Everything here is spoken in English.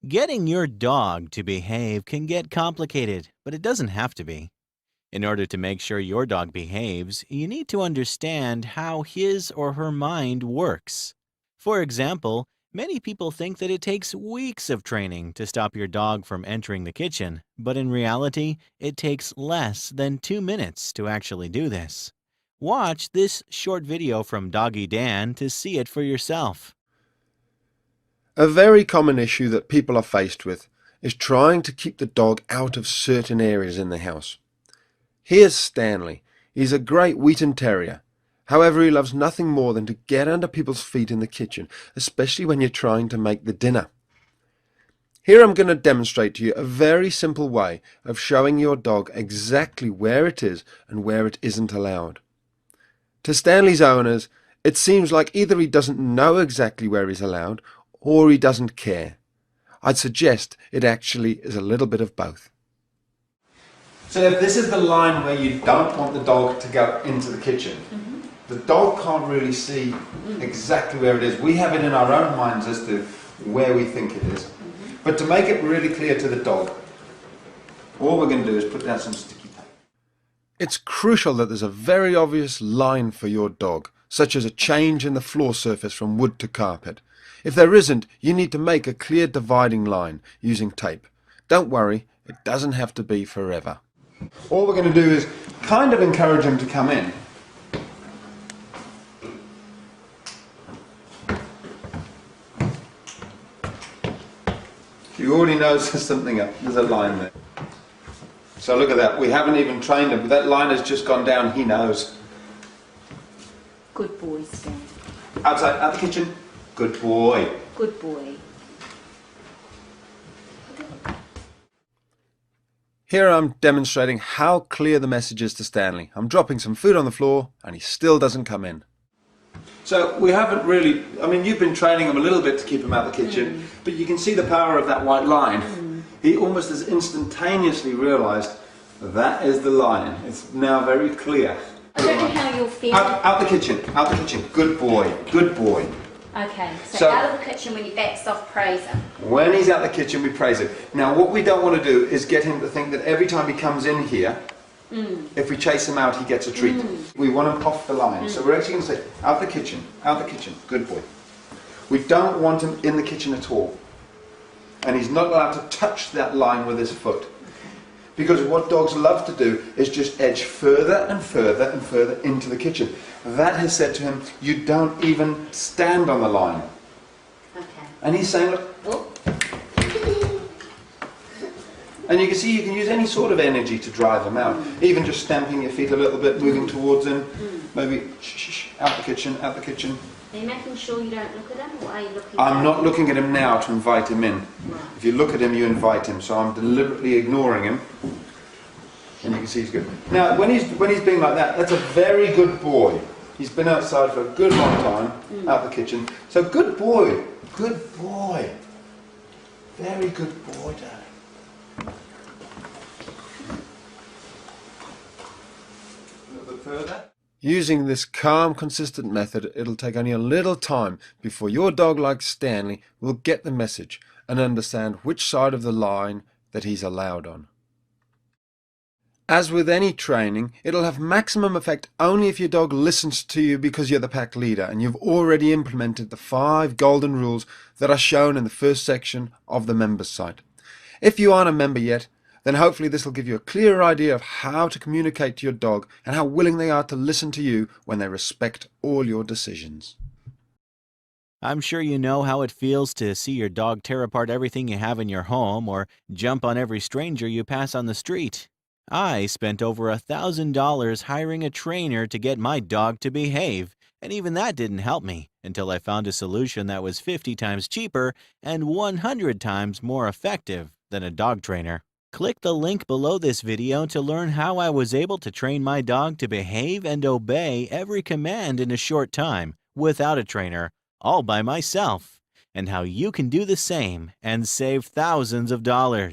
Getting your dog to behave can get complicated, but it doesn't have to be. In order to make sure your dog behaves, you need to understand how his or her mind works. For example, many people think that it takes weeks of training to stop your dog from entering the kitchen, but in reality, it takes less than 2 minutes to actually do this. Watch this short video from Doggy Dan to see it for yourself. A very common issue that people are faced with is trying to keep the dog out of certain areas in the house. Here's Stanley. He's a great Wheaten Terrier. However, he loves nothing more than to get under people's feet in the kitchen, especially when you're trying to make the dinner. Here I'm going to demonstrate to you a very simple way of showing your dog exactly where it is and where it isn't allowed. To Stanley's owners, it seems like either he doesn't know exactly where he's allowed or he doesn't care. I'd suggest it actually is a little bit of both. So if this is the line where you don't want the dog to go into the kitchen, the dog can't really see exactly where it is. We have it in our own minds as to where we think it is. But to make it really clear to the dog, all we're going to do is put down some sticky tape. It's crucial that there's a very obvious line for your dog, such as a change in the floor surface from wood to carpet. If there isn't, you need to make a clear dividing line using tape. Don't worry, it doesn't have to be forever. All we're going to do is kind of encourage him to come in. He already knows there's something up, there's a line there. So look at that, we haven't even trained him, that line has just gone down, he knows. Good boy, Stan. Outside, out the kitchen. Good boy. Good boy. Here I'm demonstrating how clear the message is to Stanley. I'm dropping some food on the floor and he still doesn't come in. So we haven't really, I mean, you've been training him a little bit to keep him out of the kitchen, but you can see the power of that white line. He almost has instantaneously realised that is the line. It's now very clear. I don't know how you'll feel. Out the kitchen, out the kitchen. Good boy, good boy. Okay, so out of the kitchen when you backs off, praise him. When he's out the kitchen, we praise him. Now, what we don't want to do is get him to think that every time he comes in here, if we chase him out, he gets a treat. We want him off the line. So we're actually going to say, out the kitchen, good boy. We don't want him in the kitchen at all. And he's not allowed to touch that line with his foot. Because what dogs love to do is just edge further and further and further into the kitchen. That has said to him, you don't even stand on the line. Okay. And he's saying, look, Oh. and you can see you can use any sort of energy to drive him out. Even just stamping your feet a little bit, moving towards him. Maybe, out the kitchen, out the kitchen. Are you making sure you don't look at him, or are you looking I'm not looking at him now to invite him in. Right. If you look at him, you invite him. So I'm deliberately ignoring him. And you can see he's good. Now, when he's being like that, that's a very good boy. He's been outside for a good long time, out the kitchen. So good boy, good boy. Very good boy, Dad. A little bit further. Using this calm, consistent method, it'll take only a little time before your dog, like Stanley, will get the message and understand which side of the line that he's allowed on. As with any training, it'll have maximum effect only if your dog listens to you because you're the pack leader and you've already implemented the 5 golden rules that are shown in the first section of the members site. If you aren't a member yet, then hopefully this will give you a clearer idea of how to communicate to your dog and how willing they are to listen to you when they respect all your decisions. I'm sure you know how it feels to see your dog tear apart everything you have in your home or jump on every stranger you pass on the street. I spent over $1,000 hiring a trainer to get my dog to behave, and even that didn't help me until I found a solution that was 50 times cheaper and 100 times more effective than a dog trainer. Click the link below this video to learn how I was able to train my dog to behave and obey every command in a short time without a trainer, all by myself, and how you can do the same and save thousands of dollars.